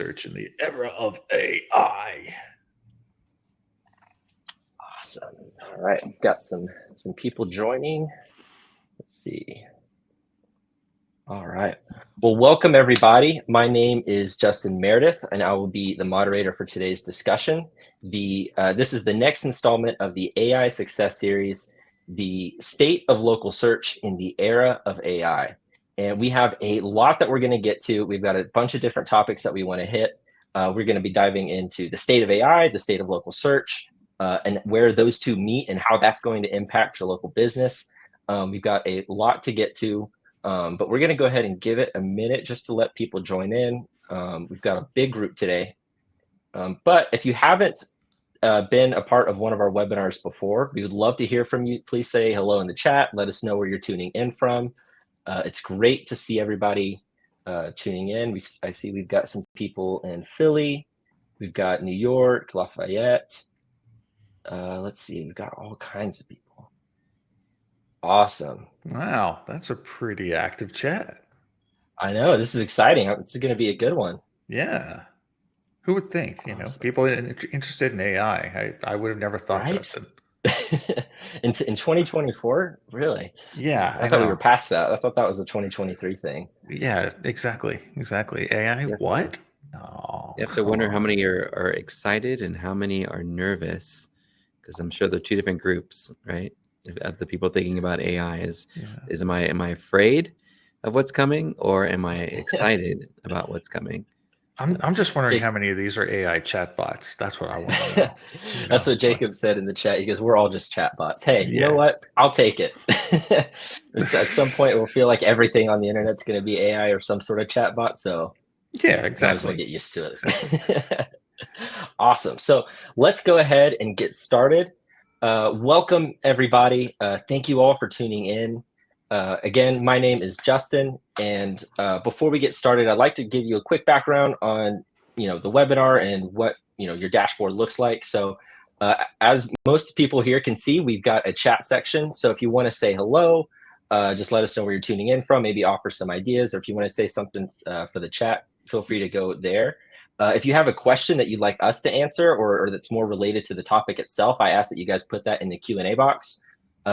Search in the era of AI. Awesome. All right, we've got some people joining. Let's see. All right. Well, welcome everybody. My name is Justin Meredith, and I will be the moderator for today's discussion. This is the next installment of the AI Success Series, the State of Local Search in the Era of AI. And we have a lot that we're going to get to. We've got a bunch of different topics that we want to hit. We're going to be diving into the state of AI, the state of local search, and where those two meet and how that's going to impact your local business. We've got a lot to get to. But we're going to go ahead and give it a minute just to let people join in. We've got a big group today. But if you haven't been a part of one of our webinars before, we would love to hear from you. Please say hello in the chat. Let us know where you're tuning in from. It's great to see everybody tuning in. I see we've got some people in Philly. We've got New York, Lafayette. Let's see. We've got all kinds of people. Awesome. Wow, that's a pretty active chat. I know, this is exciting. This is going to be a good one. Yeah. Who would think, Awesome. people interested in AI? I would have never thought, Right? Justin. in 2024? Really? Yeah, I thought we were past that. I thought that was a 2023 thing. Yeah, exactly. AI, Yeah. what? No. You have to wonder how many are excited and how many are nervous, because I'm sure there are two different groups, right? Of the people thinking about AI am I afraid of what's coming, or am I excited about what's coming? I'm just wondering how many of these are AI chatbots. That's what I want to know. That's what Jacob said in the chat. He goes, "We're all just chatbots." Hey, you know what? I'll take it. At some point, we'll feel like everything on the internet's going to be AI or some sort of chatbot. So yeah, exactly. Might as well get used to it. Awesome. So let's go ahead and get started. Welcome, everybody. Thank you all for tuning in. Again, my name is Justin, and before we get started, I'd like to give you a quick background on the webinar and what your dashboard looks like. So as most people here can see, we've got a chat section. So if you want to say hello, just let us know where you're tuning in from, maybe offer some ideas, or if you want to say something for the chat, feel free to go there. If you have a question that you'd like us to answer or that's more related to the topic itself, I ask that you guys put that in the Q&A box.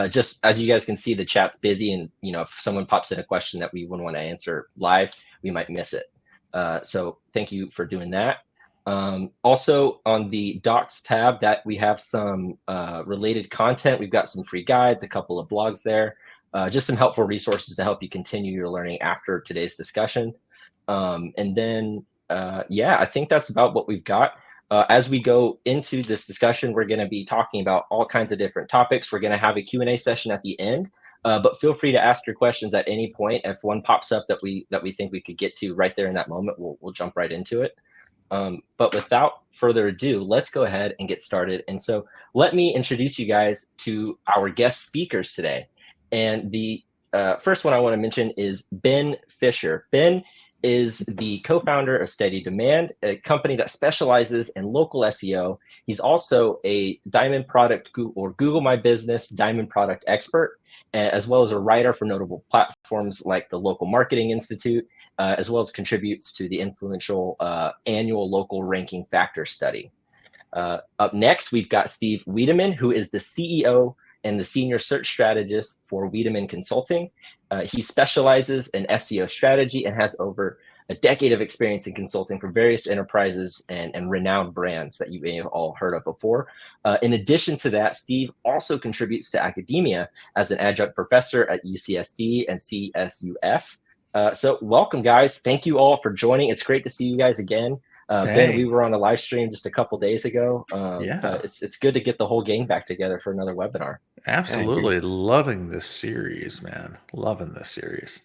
Just as you guys can see, the chat's busy, and if someone pops in a question that we wouldn't want to answer live, we might miss it. So thank you for doing that. Also on the docs tab, that we have some related content. We've got some free guides, a couple of blogs there, just some helpful resources to help you continue your learning after today's discussion. And then I think that's about what we've got. As we go into this discussion, we're going to be talking about all kinds of different topics. We're going to have a Q&A session at the end, but feel free to ask your questions at any point. If one pops up that we think we could get to right there in that moment, we'll jump right into it. But without further ado, let's go ahead and get started. And so let me introduce you guys to our guest speakers today. And the first one I want to mention is Ben Fisher. Ben is the co-founder of Steady Demand, a company that specializes in local SEO. He's also a Diamond Product or Google My Business Diamond Product expert, as well as a writer for notable platforms like the Local Marketing Institute, as well as contributes to the influential annual local ranking factor study. Up next, we've got Steve Wiideman, who is the CEO and the senior search strategist for Wiideman Consulting. He specializes in SEO strategy and has over a decade of experience in consulting for various enterprises and renowned brands that you may have all heard of before. In addition to that, Steve also contributes to academia as an adjunct professor at UCSD and CSUF. So welcome, guys. Thank you all for joining. It's great to see you guys again. Ben, we were on a live stream just a couple days ago. But it's good to get the whole gang back together for another webinar. Absolutely. Loving this series, man. Loving this series.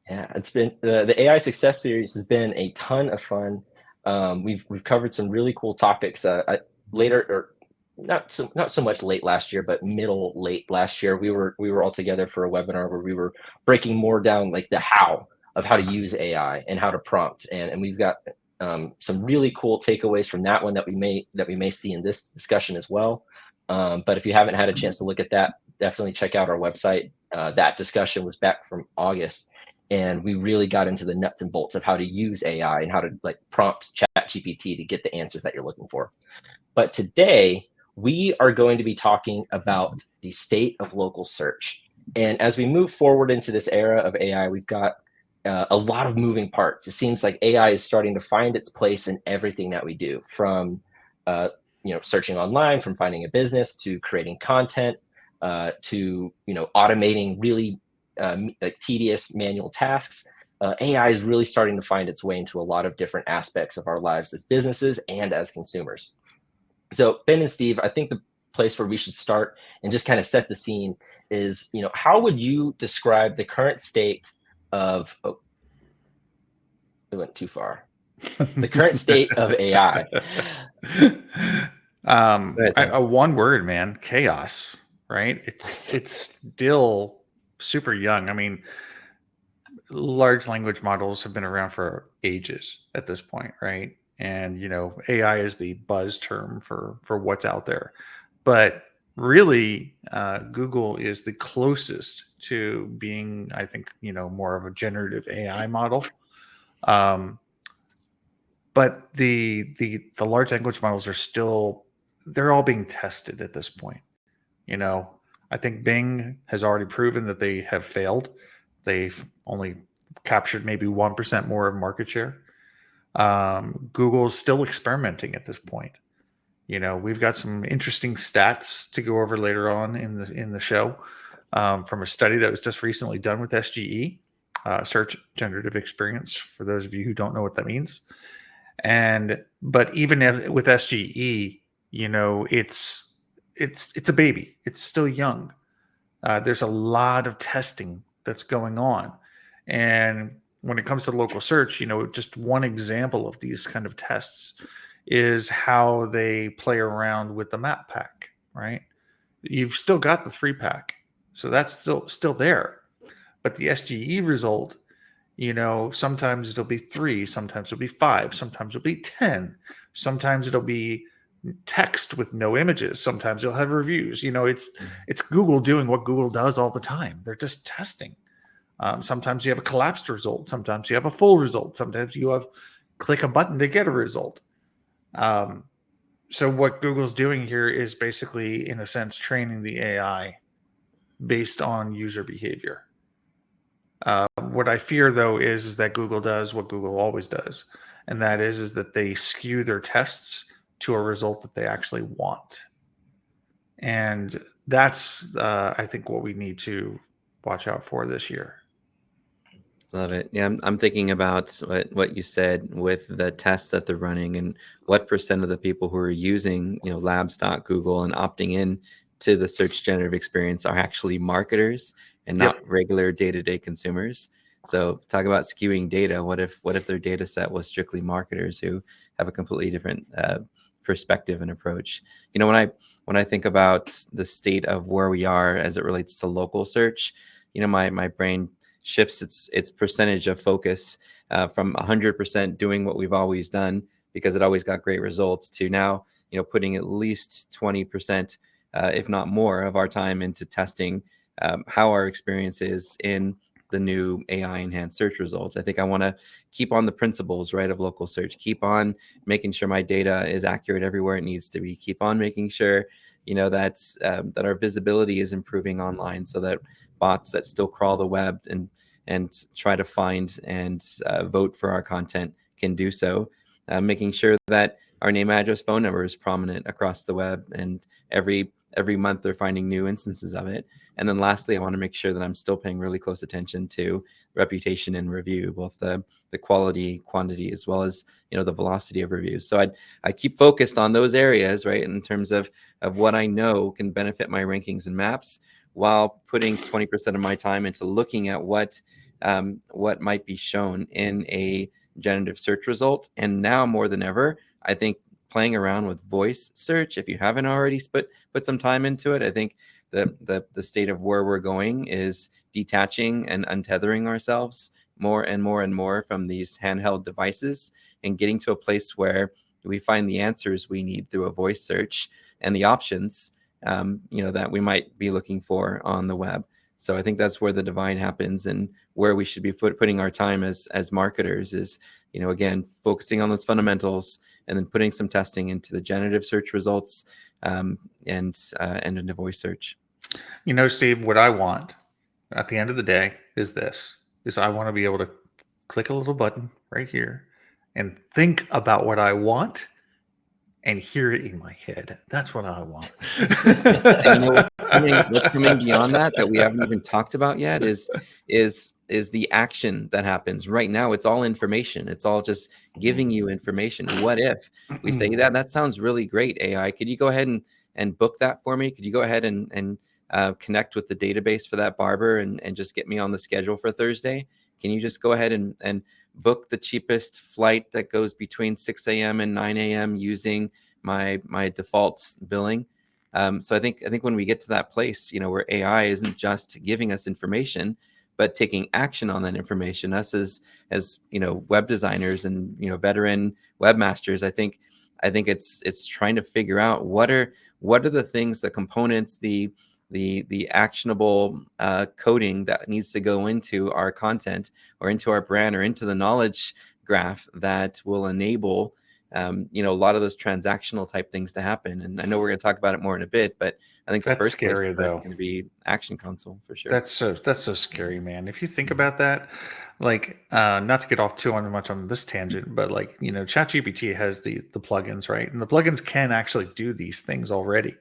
Yeah, it's been the AI Success Series has been a ton of fun. We've covered some really cool topics. Later, or not so much late last year, but late last year, we were all together for a webinar where we were breaking more down like the how to use AI and how to prompt, and we've got some really cool takeaways from that one that we may see in this discussion as well. But if you haven't had a chance to look at that, definitely check out our website. That discussion was back from August. and we really got into the nuts and bolts of how to use AI and how to like prompt ChatGPT to get the answers that you're looking for. But today we are going to be talking about the state of local search. And as we move forward into this era of AI, we've got a lot of moving parts. It seems like AI is starting to find its place in everything that we do, from searching online, from finding a business, to creating content, to automating really tedious manual tasks. AI is really starting to find its way into a lot of different aspects of our lives as businesses and as consumers. So Ben and Steve, I think the place where we should start and just kind of set the scene is, how would you describe the current state of, it went too far. The current state of AI. One word, man, chaos, right? It's still super young. I mean, large language models have been around for ages at this point, right? And AI is the buzz term for what's out there, but really Google is the closest to being, I think, more of a generative AI model. But the large language models are still, they're all being tested at this point. I think Bing has already proven that they have failed. They've only captured maybe 1% more of market share. Google's still experimenting at this point. We've got some interesting stats to go over later on in the show, from a study that was just recently done with SGE, Search Generative Experience, for those of you who don't know what that means. But even with SGE, it's a baby. It's still young. There's a lot of testing that's going on. And when it comes to local search, just one example of these kind of tests is how they play around with the map pack, right? You've still got the 3-pack. So that's still there. But the SGE result, sometimes it'll be 3, sometimes it'll be 5, sometimes it'll be 10, sometimes it'll be text with no images, sometimes you'll have reviews. It's Google doing what Google does all the time. They're just testing. Sometimes you have a collapsed result, sometimes you have a full result, sometimes you have click a button to get a result. So what Google's doing here is basically, in a sense, training the AI based on user behavior. What I fear, though, is that Google does what Google always does, and that is that they skew their tests to a result that they actually want. And that's, I think, what we need to watch out for this year. Love it. Yeah, I'm thinking about what you said with the tests that they're running, and what percent of the people who are using labs.google and opting in to the search generative experience are actually marketers and not regular day-to-day consumers. So talk about skewing data. What if their data set was strictly marketers who have a completely different perspective and approach? When I think about the state of where we are as it relates to local search, my brain shifts its percentage of focus from 100% doing what we've always done because it always got great results, to now putting at least 20%, if not more, of our time into testing how our experience is in the new AI enhanced search results. I think I want to keep on the principles, right, of local search, keep on making sure my data is accurate everywhere it needs to be, keep on making sure that our visibility is improving online, so that bots that still crawl the web and try to find and vote for our content can do so, making sure that our name, address, phone number is prominent across the web, and every month they're finding new instances of it. And then lastly, I want to make sure that I'm still paying really close attention to reputation and review, both the quality, quantity, as well as the velocity of reviews. So I keep focused on those areas, right, in terms of what I know can benefit my rankings and maps, while putting 20% of my time into looking at what might be shown in a generative search result. And now more than ever, I think playing around with voice search, if you haven't already put some time into it, I think the state of where we're going is detaching and untethering ourselves more and more and more from these handheld devices, and getting to a place where we find the answers we need through a voice search and the options that we might be looking for on the web. So I think that's where the divide happens, and where we should be putting our time as marketers is, again, focusing on those fundamentals and then putting some testing into the generative search results and into voice search. Steve, what I want at the end of the day is I want to be able to click a little button right here and think about what I want and hear it in my head. That's what I want. And what's coming beyond that we haven't even talked about yet is the action that happens. Right now, it's all information. It's all just giving you information. What if we say that sounds really great, AI? Could you go ahead and book that for me? Could you go ahead and connect with the database for that barber and just get me on the schedule for Thursday? Can you just go ahead and book the cheapest flight that goes between 6 a.m. and 9 a.m. using my default billing? So I think when we get to that place, where AI isn't just giving us information, but taking action on that information, us as web designers and veteran webmasters, I think it's trying to figure out what are the things, the components, the actionable coding that needs to go into our content or into our brand or into the knowledge graph that will enable a lot of those transactional type things to happen. And I know we're going to talk about it more in a bit, but I think the first scary though going to be Action Console for sure. That's so scary, man. If you think about that, like not to get off too much on this tangent, but like ChatGPT has the plugins, right? And the plugins can actually do these things already.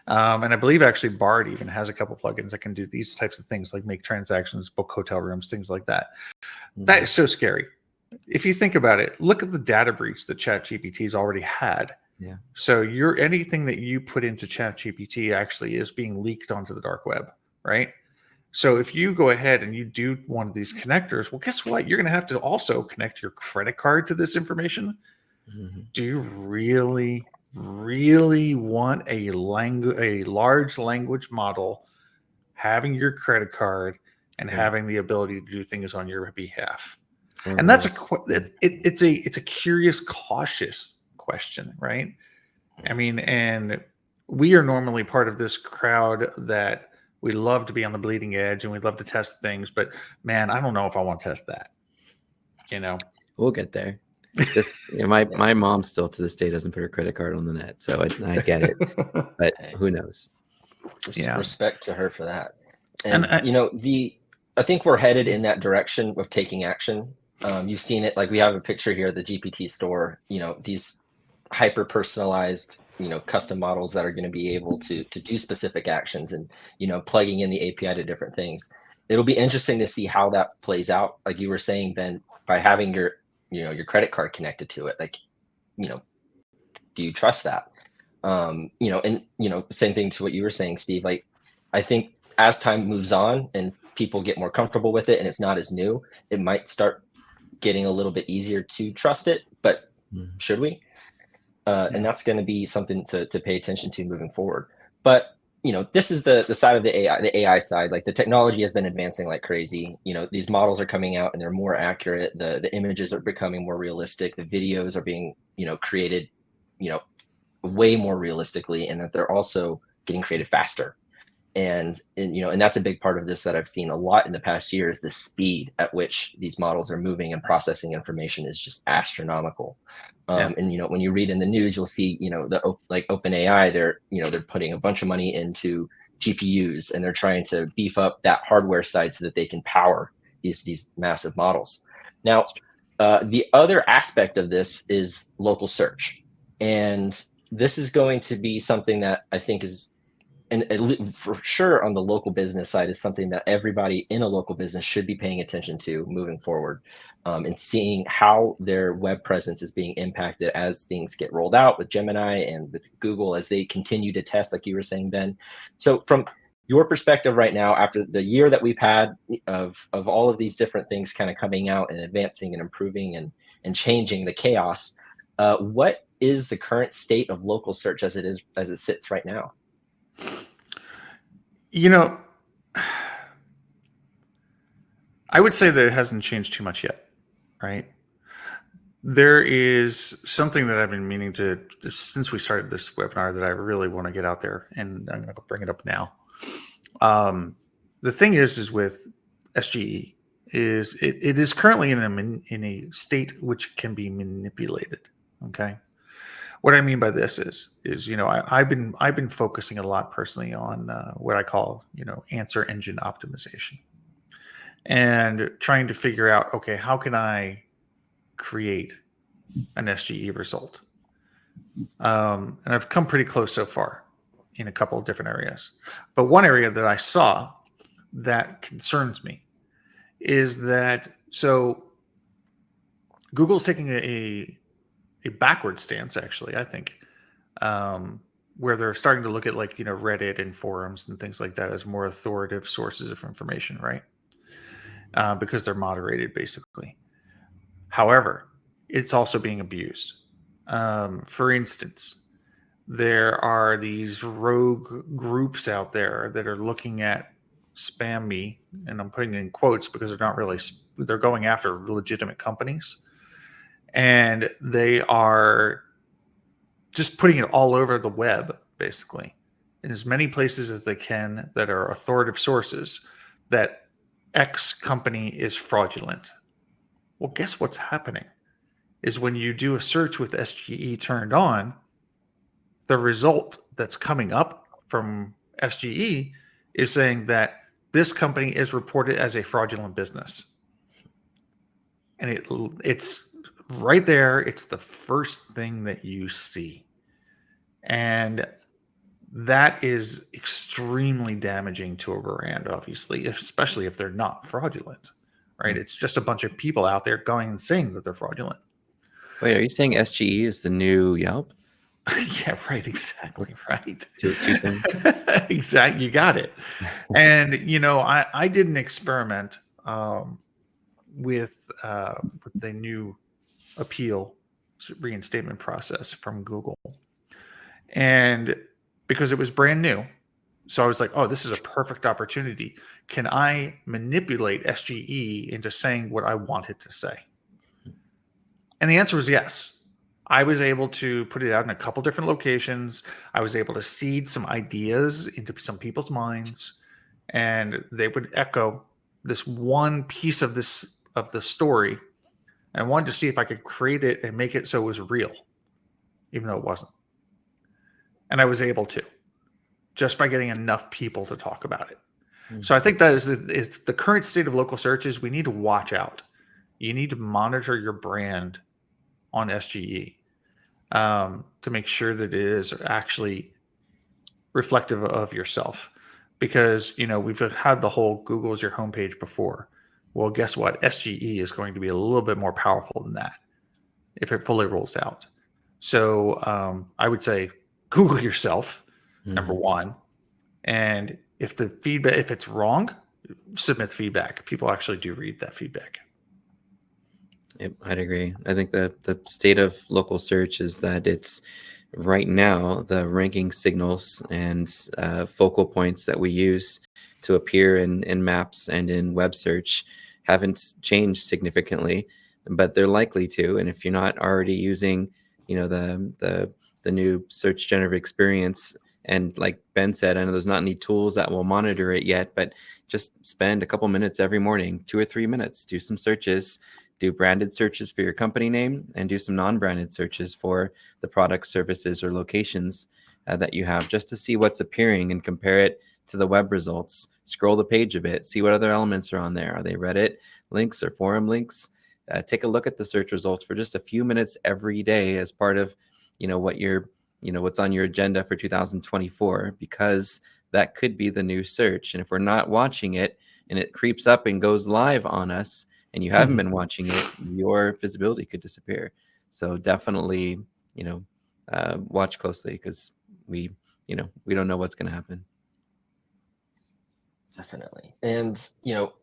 And I believe actually Bard even has a couple plugins that can do these types of things, like make transactions, book hotel rooms, things like that. Mm-hmm. That is so scary. If you think about it, look at the data breach that ChatGPT's already had. Yeah. So anything that you put into ChatGPT actually is being leaked onto the dark web, right? So if you go ahead and you do one of these connectors, well, guess what? You're going to have to also connect your credit card to this information. Mm-hmm. Do you really want a large language model having your credit card and having the ability to do things on your behalf? Mm-hmm. And that's it's a curious, cautious question, right? I mean, and we are normally part of this crowd that we love to be on the bleeding edge and we love to test things, but man, I don't know if I want to test that. We'll get there. Just my mom still to this day doesn't put her credit card on the net, so I get it, but who knows? Respect to her for that. And I think we're headed in that direction of taking action. You've seen it, like we have a picture here of the GPT store. These hyper personalized, custom models that are going to be able to do specific actions and plugging in the API to different things. It'll be interesting to see how that plays out. Like you were saying, Ben, by having your credit card connected to it, like, do you trust that? Same thing to what you were saying, Steve. Like, I think as time moves on and people get more comfortable with it and it's not as new, it might start getting a little bit easier to trust it, but should we? And that's going to be something to pay attention to moving forward. But this is the side of the AI side. Like, the technology has been advancing like crazy. These models are coming out and they're more accurate. The images are becoming more realistic. The videos are being, created, way more realistically, and that they're also getting created faster. And that's a big part of this that I've seen a lot in the past year is the speed at which these models are moving and processing information is just astronomical. And when you read in the news, you'll see like OpenAI, they're putting a bunch of money into GPUs and they're trying to beef up that hardware side so that they can power these massive models. Now, the other aspect of this is local search, and this is going to be something that I think is, and for sure on the local business side, is something that everybody in a local business should be paying attention to moving forward, and seeing how their web presence is being impacted as things get rolled out with Gemini and with Google as they continue to test, like you were saying, Ben. So from your perspective right now, after the year that we've had of all of these different things kind of coming out and advancing and improving and changing the chaos, what is the current state of local search as it sits right now? I would say that it hasn't changed too much yet, right? There is something that I've been meaning to, since we started this webinar, that I really want to get out there, and I'm going to bring it up now. the thing is with SGE is it is currently in a state which can be manipulated. Okay. What I mean by this is I've been focusing a lot personally on what I call answer engine optimization, and trying to figure out, okay, how can I create an SGE result? And I've come pretty close so far in a couple of different areas. But one area that I saw that concerns me is that Google's taking a backward stance, actually, I think, where they're starting to look at Reddit and forums and things like that as more authoritative sources of information, right? Because they're moderated, basically. However, it's also being abused. For instance, there are these rogue groups out there that are looking at spam me, and I'm putting it in quotes because they're going after legitimate companies, and they are just putting it all over the web, basically, in as many places as they can that are authoritative sources, that X company is fraudulent. Well, guess what's happening is when you do a search with SGE turned on, the result that's coming up from SGE is saying that this company is reported as a fraudulent business. And it's right there. It's the first thing that you see. And that is extremely damaging to a brand, obviously, especially if they're not fraudulent, right? It's just a bunch of people out there going and saying that they're fraudulent. Wait, are you saying SGE is the new Yelp? Yeah, right. Exactly right. Too soon? Exactly. You got it. And, I did an experiment with the new appeal reinstatement process from Google. And because it was brand new, so I was like, oh, this is a perfect opportunity. Can I manipulate SGE into saying what I want it to say? And the answer was yes. I was able to put it out in a couple different locations. I was able to seed some ideas into some people's minds, and they would echo this one piece of the story. I wanted to see if I could create it and make it so it was real, even though it wasn't. And I was able to, just by getting enough people to talk about it. Mm-hmm. So I think that it's the current state of local searches. We need to watch out. You need to monitor your brand on SGE to make sure that it is actually reflective of yourself. Because, we've had the whole Google's your homepage before. Well, guess what? SGE is going to be a little bit more powerful than that if it fully rolls out. So I would say Google yourself, number one. And if it's wrong, submit feedback. People actually do read that feedback. Yep, I'd agree. I think the state of local search is that it's right now the ranking signals and focal points that we use to appear in maps and in web search haven't changed significantly, but they're likely to. And if you're not already using, the new search generative experience, and like Ben said, I know there's not any tools that will monitor it yet, but just spend a couple minutes every morning, 2 or 3 minutes, do some searches. Do branded searches for your company name and do some non-branded searches for the products, services, or locations that you have, just to see what's appearing and compare it to the web results. Scroll the page a bit, see what other elements are on there. Are they Reddit links or forum links? Take a look at the search results for just a few minutes every day as part of, what's on your agenda for 2024, because that could be the new search. And if we're not watching it and it creeps up and goes live on us, and you haven't been watching it, your visibility could disappear. So definitely, watch closely, because we don't know what's going to happen. Definitely. And,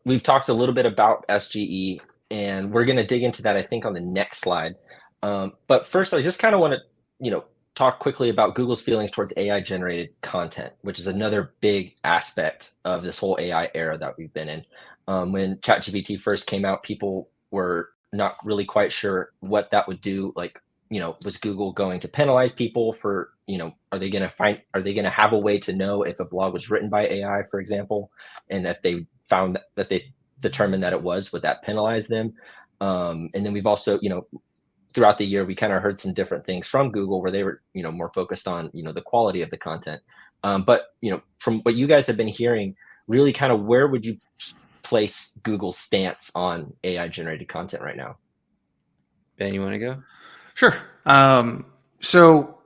we've talked a little bit about SGE, and we're going to dig into that, I think, on the next slide. But first, I just kind of want to, talk quickly about Google's feelings towards AI-generated content, which is another big aspect of this whole AI era that we've been in. When ChatGPT first came out, people were not really quite sure what that would do, like was Google going to penalize people for, are they going to have a way to know if a blog was written by AI, for example, and if they found that they determined that it was, would that penalize them? And then we've also, throughout the year, we kind of heard some different things from Google where they were, more focused on, the quality of the content. But, from what you guys have been hearing, really kind of where would you place Google's stance on AI generated content right now? Ben, you want to go? Sure. So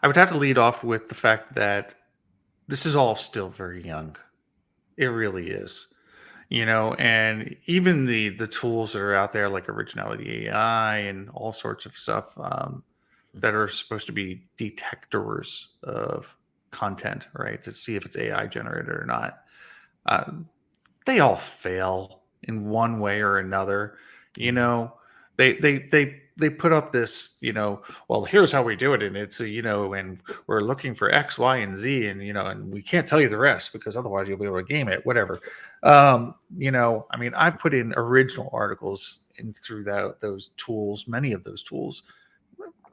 I would have to lead off with the fact that this is all still very young. It really is. And even the tools that are out there like Originality AI and all sorts of stuff that are supposed to be detectors of content, right, to see if it's AI generated or not, they all fail in one way or another. They put up this, well, here's how we do it, and it's and we're looking for X, Y, and Z, and and we can't tell you the rest because otherwise you'll be able to game it, whatever. I mean, I put in original articles in through those tools, many of those tools.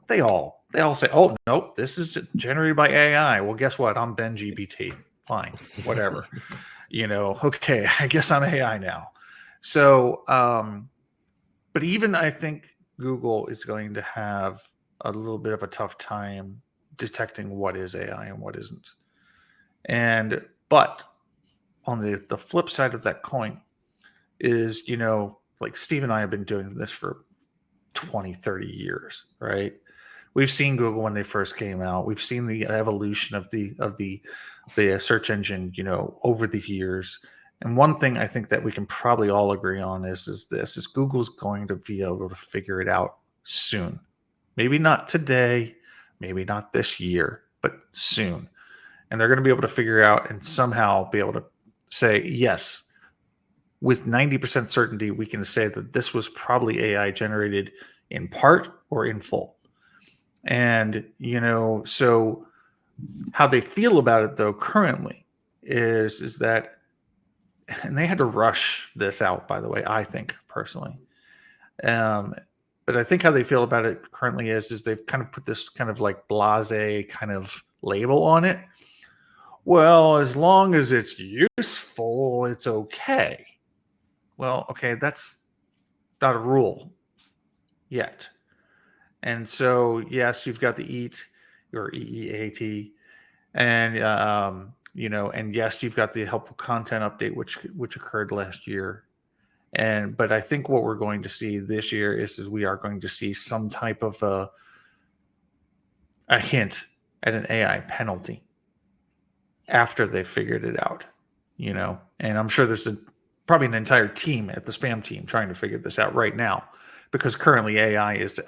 They all say, oh nope, this is generated by AI. Well, guess what? I'm Ben GBT. Fine, whatever. Okay, I guess I'm AI now. So, but even I think Google is going to have a little bit of a tough time detecting what is AI and what isn't. But on the flip side of that coin is, like Steve and I have been doing this for 20, 30 years, right? We've seen Google when they first came out. We've seen the evolution of the search engine, over the years. And one thing I think that we can probably all agree on is Google's going to be able to figure it out soon. Maybe not today, maybe not this year, but soon. And they're going to be able to figure out and somehow be able to say, yes, with 90% certainty, we can say that this was probably AI generated in part or in full. And, so how they feel about it, though, currently is that, and they had to rush this out, by the way, I think personally. But I think how they feel about it currently is they've kind of put this kind of like blasé kind of label on it. Well, as long as it's useful, it's okay. Well, okay, that's not a rule yet. And so, yes, you've got the EAT or EEAT, and and yes, you've got the helpful content update, which occurred last year. But I think what we're going to see this year is we are going to see some type of a hint at an AI penalty after they figured it out. And I'm sure there's probably an entire team at the spam team trying to figure this out right now, because currently AI is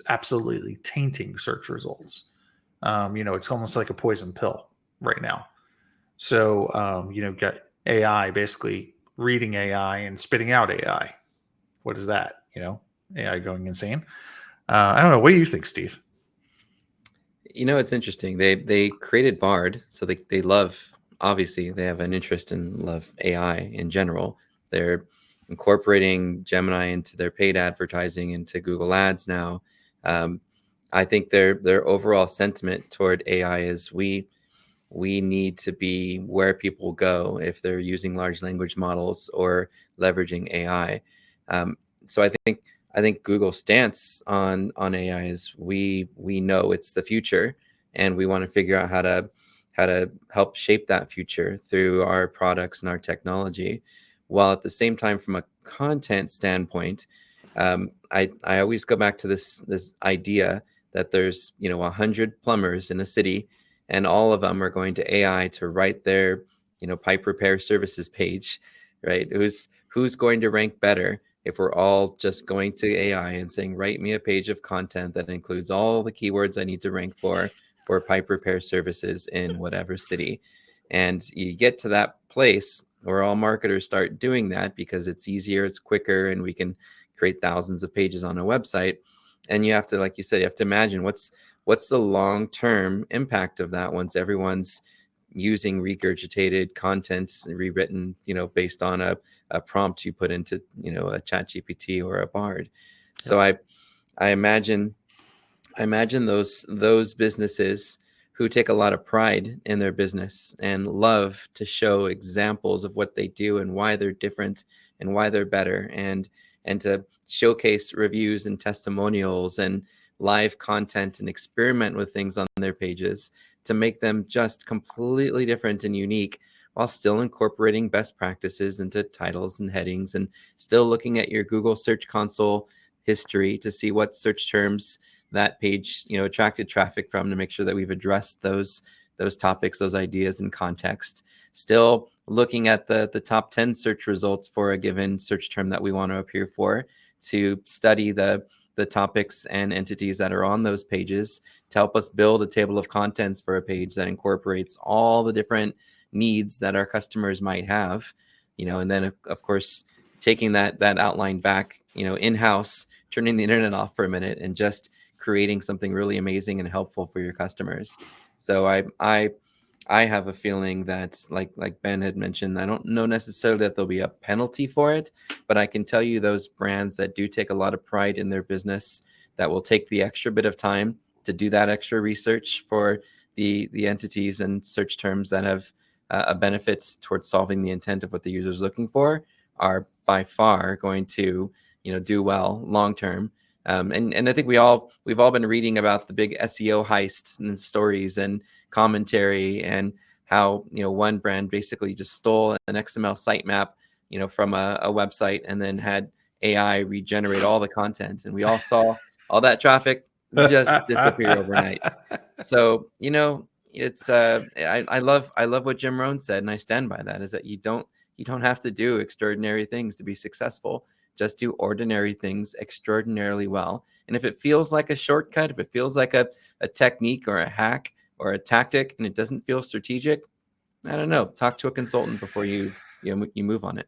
absolutely tainting search results. It's almost like a poison pill right now. So, got AI basically reading AI and spitting out AI. What is that? AI going insane. I don't know. What do you think, Steve? It's interesting. They created Bard, so they love, obviously they have an interest and love AI in general. They're incorporating Gemini into their paid advertising, into Google Ads now. I think their overall sentiment toward AI is we need to be where people go if they're using large language models or leveraging AI. So I think Google's stance on AI is we know it's the future, and we want to figure out how to help shape that future through our products and our technology, while at the same time, from a content standpoint, I always go back to this idea that there's 100 plumbers in a city, and all of them are going to AI to write their pipe repair services page, right? Who's going to rank better if we're all just going to AI and saying, write me a page of content that includes all the keywords I need to rank for pipe repair services in whatever city. And you get to that place where all marketers start doing that because it's easier, it's quicker, and we can create thousands of pages on a website. And you have to, like you said, you have to imagine what's the long-term impact of that once everyone's using regurgitated content rewritten, based on a prompt you put into, a chat GPT or a Bard. So I imagine those businesses who take a lot of pride in their business and love to show examples of what they do and why they're different and why they're better, and to showcase reviews and testimonials and live content and experiment with things on their pages to make them just completely different and unique, while still incorporating best practices into titles and headings, and still looking at your Google Search Console history to see what search terms that page attracted traffic from, to make sure that we've addressed those topics, those ideas in context. Still looking at the top 10 search results for a given search term that we want to appear for, to study the topics and entities that are on those pages to help us build a table of contents for a page that incorporates all the different needs that our customers might have, and then of course taking that outline back, in-house, turning the internet off for a minute and just creating something really amazing and helpful for your customers. So I have a feeling that, like Ben had mentioned, I don't know necessarily that there'll be a penalty for it, but I can tell you those brands that do take a lot of pride in their business, that will take the extra bit of time to do that extra research for the entities and search terms that have a benefit towards solving the intent of what the user is looking for, are by far going to do well long term. And I think we've all been reading about the big SEO heist and stories and commentary, and how one brand basically just stole an XML sitemap from a website and then had AI regenerate all the content, and we all saw all that traffic just disappear overnight. So it's I love what Jim Rohn said, and I stand by that, is that you don't have to do extraordinary things to be successful. Just do ordinary things extraordinarily well. And if it feels like a shortcut, if it feels like a technique or a hack or a tactic, and it doesn't feel strategic, I don't know, talk to a consultant before you move on it.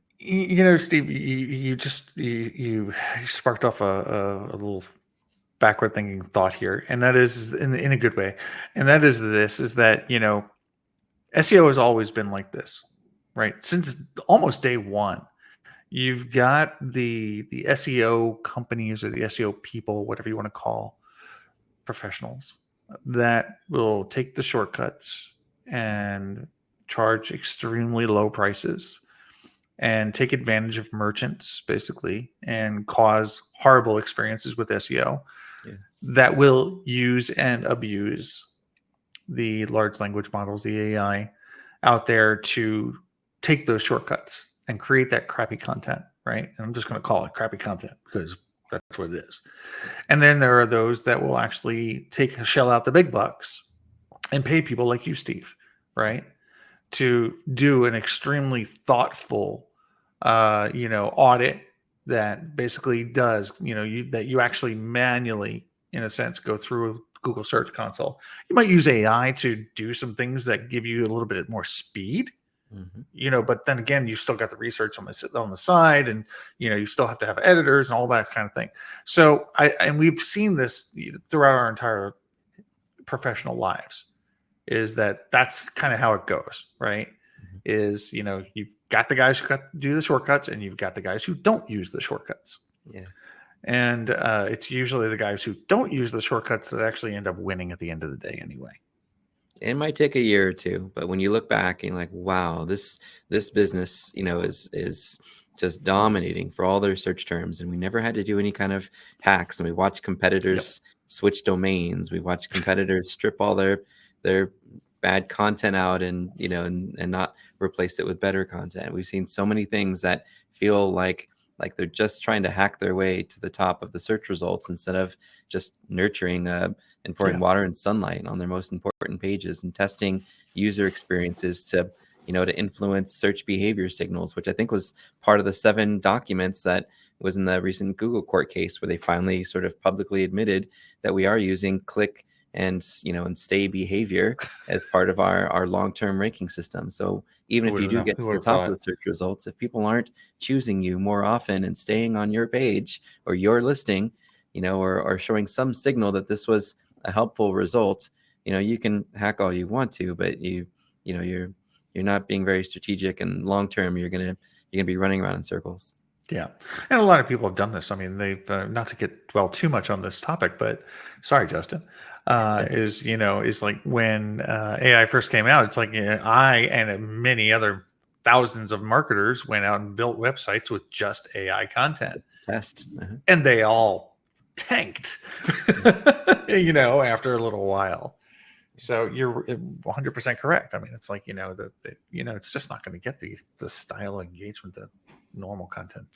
Steve, you sparked off a little backward thinking thought here, and that is in a good way. And that is that SEO has always been like this, right? Since almost day one. You've got the SEO companies or the SEO people, whatever you want to call professionals, that will take the shortcuts and charge extremely low prices and take advantage of merchants, basically, and cause horrible experiences with SEO. Yeah. That will use and abuse the large language models, the AI out there, to take those shortcuts and create that crappy content, right? And I'm just going to call it crappy content because that's what it is. And then there are those that will actually shell out the big bucks and pay people like you, Steve, right, to do an extremely thoughtful, audit that basically does, that you actually manually, in a sense, go through Google Search Console. You might use AI to do some things that give you a little bit more speed. Mm-hmm. But then again, you still got the research on the side, and you still have to have editors and all that kind of thing. So and we've seen this throughout our entire professional lives, is that's kind of how it goes, right? Mm-hmm. Is you've got the guys who do the shortcuts, and you've got the guys who don't use the shortcuts. Yeah. And it's usually the guys who don't use the shortcuts that actually end up winning at the end of the day anyway. It might take a year or two, but when you look back and you're like, wow, this business, is just dominating for all their search terms, and we never had to do any kind of hacks. And we watched competitors switch domains. We watched competitors strip all their bad content out and not replace it with better content. We've seen so many things that feel like they're just trying to hack their way to the top of the search results, instead of just nurturing and pouring water and sunlight on their most important pages, and testing user experiences to influence search behavior signals, which I think was part of the 7 documents that was in the recent Google court case, where they finally sort of publicly admitted that we are using click and stay behavior as part of our long-term ranking system. So even if you do get to the top of the search results, if people aren't choosing you more often and staying on your page or your listing, or showing some signal that this was a helpful result, you can hack all you want to, but you're not being very strategic, and long term you're gonna be running around in circles. Yeah, and a lot of people have done this. I mean, they've not to dwell too much on this topic, but sorry, Justin, is like when AI first came out. It's like I and many other thousands of marketers went out and built websites with just AI content, It's a test. and they all tanked. After a little while. So you're 100% correct. I mean, it's like it's just not going to get the style of engagement that normal content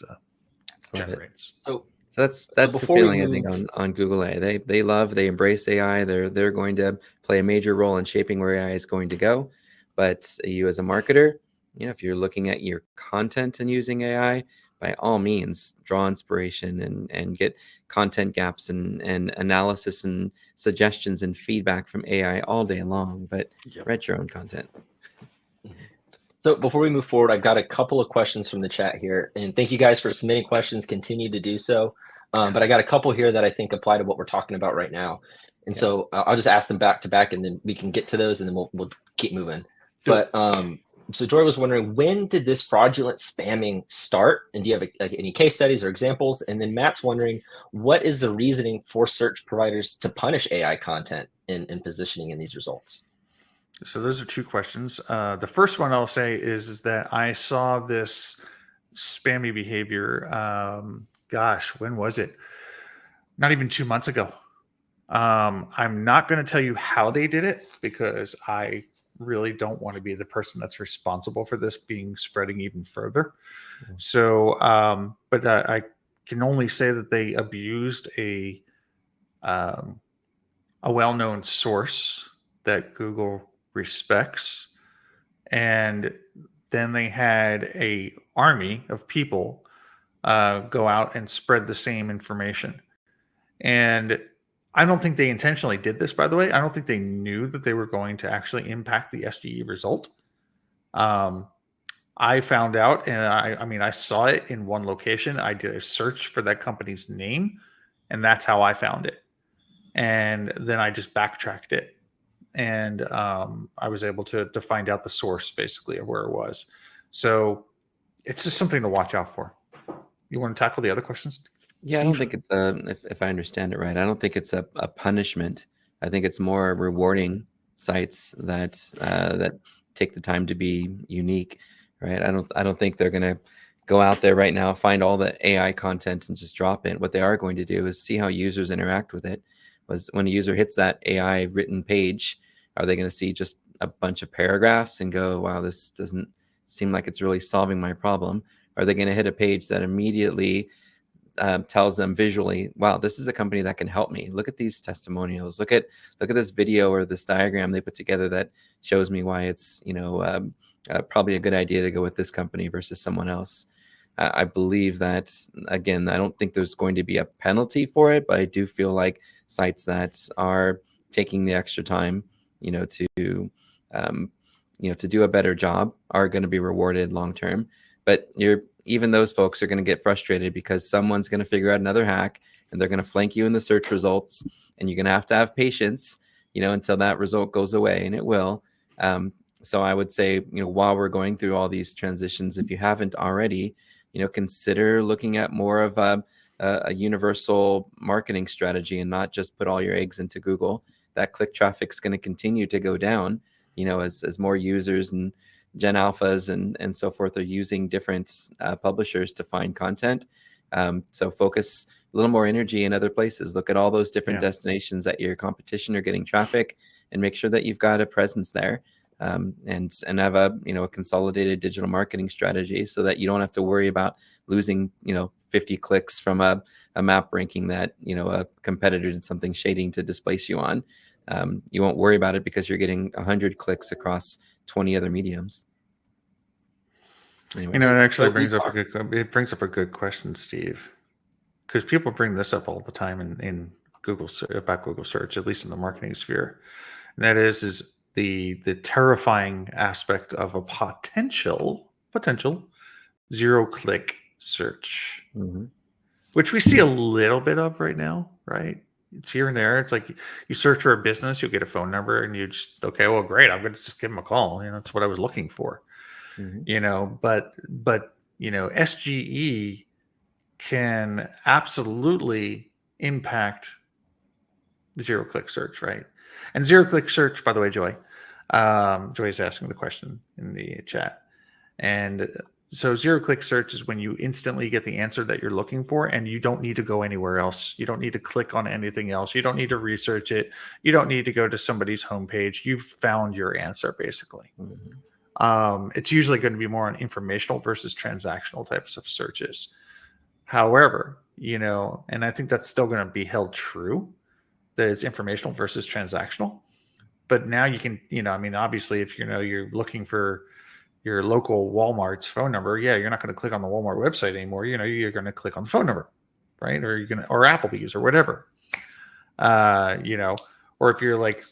generates. So that's the before we feeling I move- think on Google AI. They embrace AI. They're going to play a major role in shaping where AI is going to go. But you as a marketer, if you're looking at your content and using AI, by all means, draw inspiration and get content gaps and analysis and suggestions and feedback from AI all day long. But write your own content. So before we move forward, I've got a couple of questions from the chat here, and thank you guys for submitting questions. Continue to do so. But I got a couple here that I think apply to what we're talking about right now. And so I'll just ask them back to back, and then we can get to those, and then we'll keep moving. But so Joy was wondering, when did this fraudulent spamming start? And do you have any case studies or examples? And then Matt's wondering, what is the reasoning for search providers to punish AI content in positioning in these results? So those are two questions. The first one I'll say is that I saw this spammy behavior. When was it? Not even 2 months ago. I'm not going to tell you how they did it because I really don't want to be the person that's responsible for this spreading even further. So, but I can only say that they abused a well-known source that Google respects, and then they had a army of people go out and spread the same information. And I don't think they intentionally did this, by the way. I don't think they knew that they were going to actually impact the SGE result. I found out, and I saw it in one location. I did a search for that company's name, and that's how I found it. And then I just backtracked it. And I was able to find out the source, basically, of where it was. So it's just something to watch out for. You want to tackle the other questions? Yeah, Steve? I don't think it's if I understand it right, I don't think it's a punishment. I think it's more rewarding sites that take the time to be unique, right? I don't think they're gonna go out there right now, find all the AI content and just drop it. What they are going to do is see how users interact with it. When a user hits that AI written page, are they going to see just a bunch of paragraphs and go, wow, this doesn't seem like it's really solving my problem? Are they going to hit a page that immediately tells them visually, wow, this is a company that can help me. Look at these testimonials. Look at this video or this diagram they put together that shows me why it's probably a good idea to go with this company versus someone else. I believe that, again, I don't think there's going to be a penalty for it, but I do feel like sites that are taking the extra time, to do a better job are going to be rewarded long term. But even those folks are going to get frustrated because someone's going to figure out another hack and they're going to flank you in the search results, and you're going to have patience, until that result goes away, and it will. So I would say, while we're going through all these transitions, if you haven't already, consider looking at more of a universal marketing strategy and not just put all your eggs into Google. That click traffic is going to continue to go down, as more users and Gen Alphas and so forth are using different publishers to find content. So focus a little more energy in other places. Look at all those different destinations that your competition are getting traffic, and make sure that you've got a presence there. And have a consolidated digital marketing strategy so that you don't have to worry about losing 50 clicks from a map ranking that a competitor did something shading to displace you on. You won't worry about it because you're getting 100 clicks across 20 other mediums. Anyway, it actually brings up a good question, Steve, because people bring this up all the time in Google about Google search, at least in the marketing sphere, and that is the terrifying aspect of a potential zero-click search, which we see a little bit of right now, right? It's here and there. It's like you search for a business, you'll get a phone number, and you just, okay, well, great, I'm going to just give them a call. That's what I was looking for. But SGE can absolutely impact zero-click search, right? And zero-click search, by the way, Joy is asking the question in the chat. And so zero-click search is when you instantly get the answer that you're looking for, and you don't need to go anywhere else. You don't need to click on anything else. You don't need to research it. You don't need to go to somebody's homepage. You've found your answer, basically. It's usually going to be more on informational versus transactional types of searches. However, and I think that's still going to be held true, that it's informational versus transactional. But now you can, obviously, if you're looking for your local Walmart's phone number, you're not going to click on the Walmart website anymore. You're going to click on the phone number, right? Or or Applebee's or whatever. Or if you're like,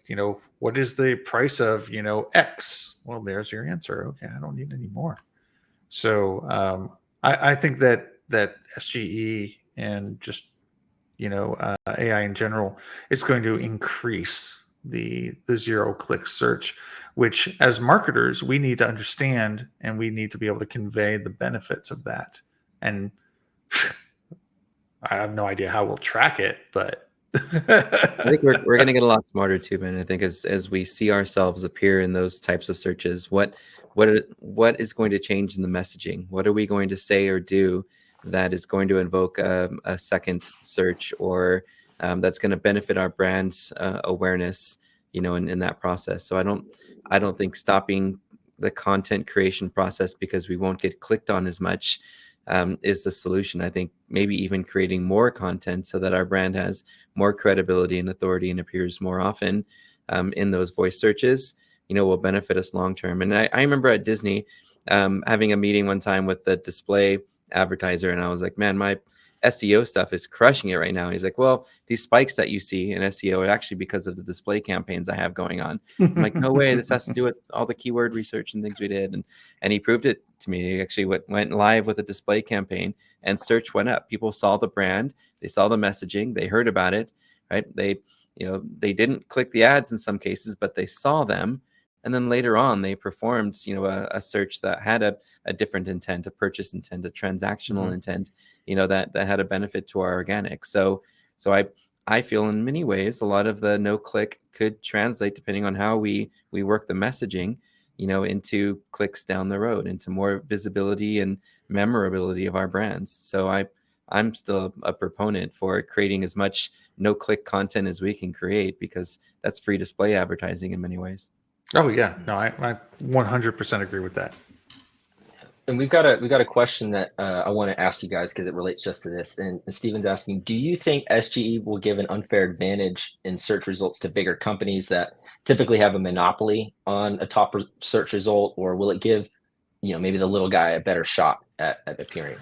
what is the price of, X? Well, there's your answer. Okay, I don't need any more. So I think that SGE and just AI in general is going to increase the zero-click search, which as marketers we need to understand, and we need to be able to convey the benefits of that. And I have no idea how we'll track it, but I think we're going to get a lot smarter too, man. I think as we see ourselves appear in those types of searches, what is going to change in the messaging? What are we going to say or do that is going to invoke a second search, or that's going to benefit our brand awareness, in that process. So I don't think stopping the content creation process because we won't get clicked on as much is the solution. I think maybe even creating more content so that our brand has more credibility and authority and appears more often in those voice searches, will benefit us long term. And I remember at Disney having a meeting one time with the display advertiser, and I was like, man, my SEO stuff is crushing it right now. And he's like, well, these spikes that you see in SEO are actually because of the display campaigns I have going on. I'm like, no way, this has to do with all the keyword research and things we did. And he proved it to me. He actually went live with a display campaign, and search went up. People saw the brand, they saw the messaging, they heard about it, right? They didn't click the ads in some cases, but they saw them. And then later on, they performed, a search that had a different intent, a purchase intent, a transactional intent, that had a benefit to our organic. So I feel in many ways, a lot of the no click could translate, depending on how we work the messaging, into clicks down the road, into more visibility and memorability of our brands. So I'm still a proponent for creating as much no click content as we can create, because that's free display advertising in many ways. Oh yeah, no, I 100% agree with that. And we've got a question that I want to ask you guys, because it relates just to this. And Steven's asking, do you think SGE will give an unfair advantage in search results to bigger companies that typically have a monopoly on a top search result, or will it give, maybe the little guy a better shot at appearing?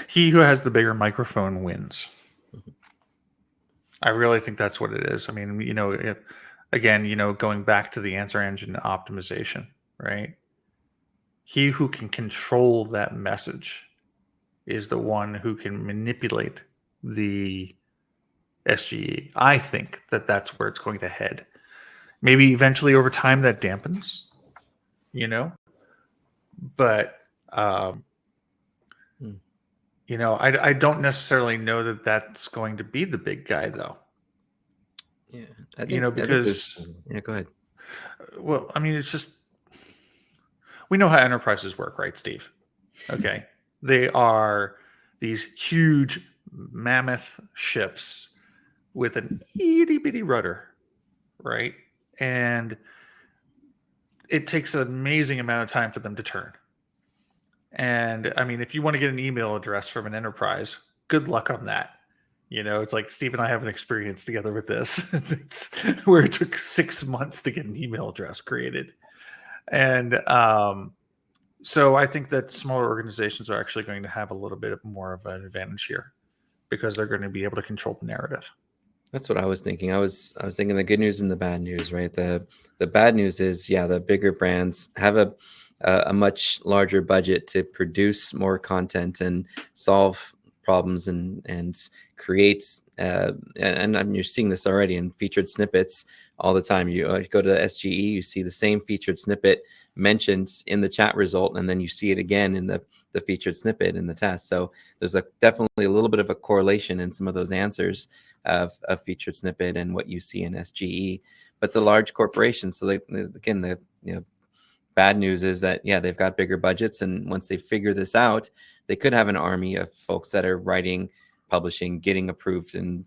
He who has the bigger microphone wins. I really think that's what it is. I mean, going back to the answer engine optimization, right? He who can control that message is the one who can manipulate the SGE. I think that that's where it's going to head. Maybe eventually over time that dampens, but I don't necessarily know that that's going to be the big guy, though. Yeah, because go ahead. Well, I mean, it's just, we know how enterprises work, right, Steve? Okay, they are these huge mammoth ships with an itty bitty rudder, right? And it takes an amazing amount of time for them to turn. And I mean, if you want to get an email address from an enterprise, good luck on that. It's like Steve and I have an experience together with this. It's where it took 6 months to get an email address created. And so I think that smaller organizations are actually going to have a little bit more of an advantage here, because they're going to be able to control the narrative. That's what I was thinking. I was thinking the good news and the bad news, right? The bad news is, the bigger brands have a much larger budget to produce more content and solve problems and create and you're seeing this already in featured snippets all the time. You go to SGE, you see the same featured snippet mentioned in the chat result, and then you see it again in the featured snippet in the test. So there's definitely a little bit of a correlation in some of those answers of featured snippet and what you see in SGE. But the large corporations, so the bad news is that, yeah, they've got bigger budgets, and once they figure this out, they could have an army of folks that are writing, publishing, getting approved, and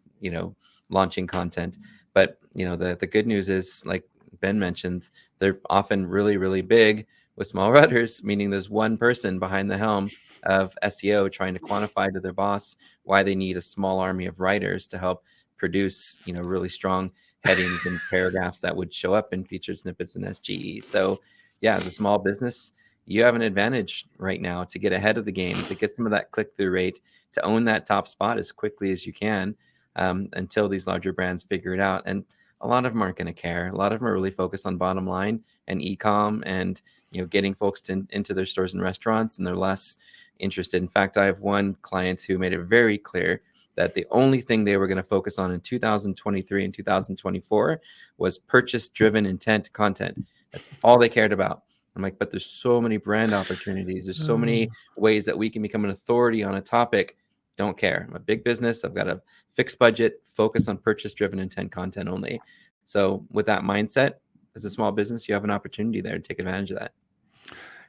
launching content. But the good news is, like Ben mentioned, they're often really, really big with small rudders, meaning there's one person behind the helm of SEO trying to quantify to their boss why they need a small army of writers to help produce really strong headings and paragraphs that would show up in featured snippets in SGE. So yeah, as a small business, you have an advantage right now to get ahead of the game, to get some of that click-through rate, to own that top spot as quickly as you can, until these larger brands figure it out. And a lot of them aren't going to care. A lot of them are really focused on bottom line and e-com and getting folks into their stores and restaurants, and they're less interested. In fact, I have one client who made it very clear that the only thing they were going to focus on in 2023 and 2024 was purchase-driven intent content. That's all they cared about. I'm like, but there's so many brand opportunities. There's so many ways that we can become an authority on a topic. Don't care. I'm a big business. I've got a fixed budget, focus on purchase-driven intent content only. So with that mindset, as a small business, you have an opportunity there to take advantage of that.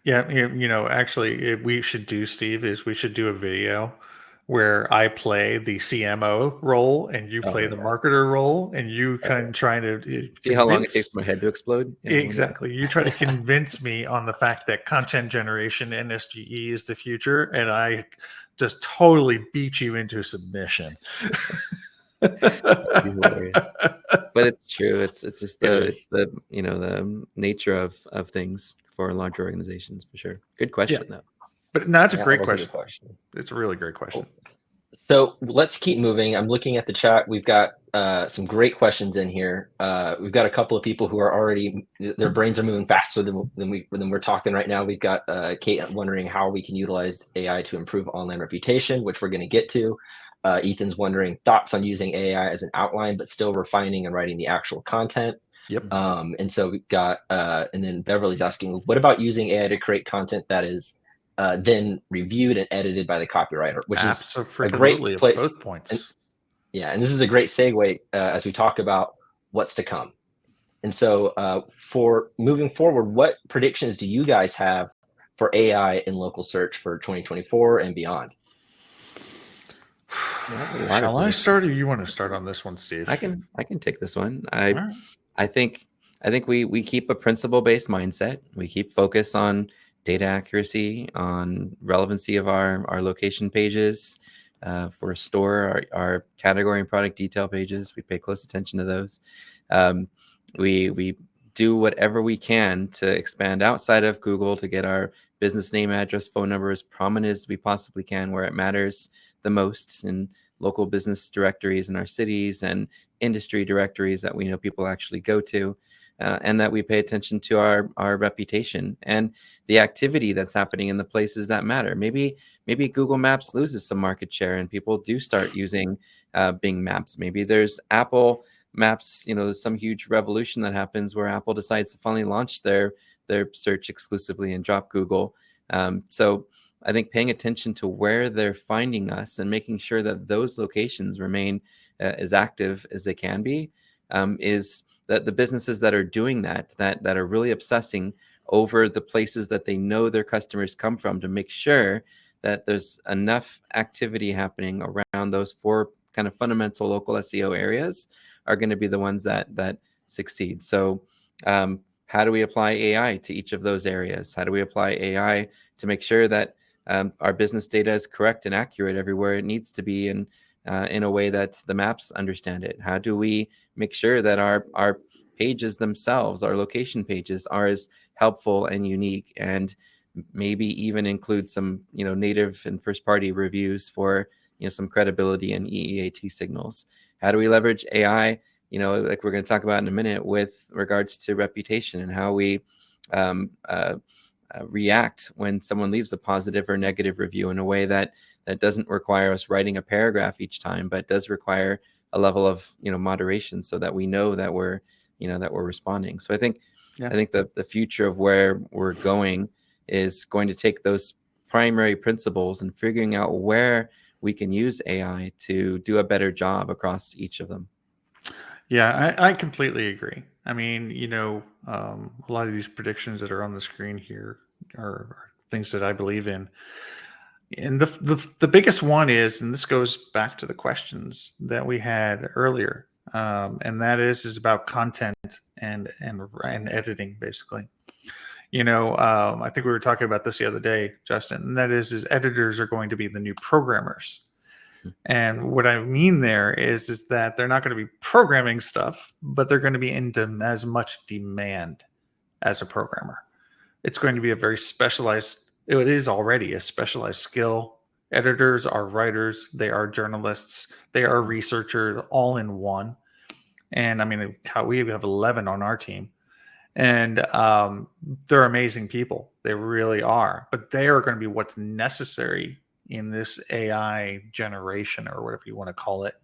Yeah, actually, we should do, Steve, is we should do a video where I play the CMO role and you play the marketer role, and you kind of trying to see how long it takes for my head to explode. Exactly. You try to convince me on the fact that content generation and SGE is the future, and I just totally beat you into submission. But it's true. It's just the nature of things for large organizations, for sure. Good question though. But no, that's a great question. It's a really great question. So let's keep moving. I'm looking at the chat. We've got some great questions in here. We've got a couple of people who are already, their brains are moving faster than we're talking right now. We've got Kate wondering how we can utilize AI to improve online reputation, which we're going to get to. Ethan's wondering thoughts on using AI as an outline, but still refining and writing the actual content. Yep. And so we've got, and then Beverly's asking, what about using AI to create content that is then reviewed and edited by the copywriter, which is a great place. Both points. And this is a great segue as we talk about what's to come. And so for moving forward, what predictions do you guys have for AI in local search for 2024 and beyond? Shall I start, or you want to start on this one, Steve? I can take this one. I think we keep a principle-based mindset. We keep focus on data accuracy, on relevancy of our location pages for a store, our category and product detail pages. We pay close attention to those. We do whatever we can to expand outside of Google to get our business name, address, phone number as prominent as we possibly can where it matters the most, in local business directories in our cities and industry directories that we know people actually go to, and that we pay attention to our reputation and the activity that's happening in the places that matter. Maybe Google Maps loses some market share and people do start using Bing Maps. Maybe there's Apple Maps, there's some huge revolution that happens where Apple decides to finally launch their search exclusively and drop Google. So I think paying attention to where they're finding us and making sure that those locations remain as active as they can be is that the businesses that are doing that are really obsessing over the places that they know their customers come from to make sure that there's enough activity happening around those four kind of fundamental local SEO areas are going to be the ones that succeed. So how do we apply AI to each of those areas? How do we apply AI to make sure that our business data is correct and accurate everywhere it needs to be, and in a way that the maps understand it? How do we make sure that our pages themselves, our location pages, are as helpful and unique, and maybe even include some native and first party reviews for some credibility and EEAT signals? How do we leverage AI, like we're going to talk about in a minute, with regards to reputation and how we react when someone leaves a positive or negative review in a way that that doesn't require us writing a paragraph each time, but does require a level of, moderation so that we know that we're, that we're responding. So I think the future of where we're going is going to take those primary principles and figuring out where we can use AI to do a better job across each of them. Yeah, I completely agree. I mean, a lot of these predictions that are on the screen here are things that I believe in. And the biggest one is, and this goes back to the questions that we had earlier, and that is about content and editing, basically. I think we were talking about this the other day, Justin, and that is editors are going to be the new programmers. And what I mean there is that they're not going to be programming stuff, but they're going to be in as much demand as a programmer. It's going to be a very specialized, it is already a specialized skill. Editors are writers, they are journalists, they are researchers, all in one. And I mean, we have 11 on our team. And they're amazing people. They really are. But they are going to be what's necessary in this AI generation, or whatever you want to call it.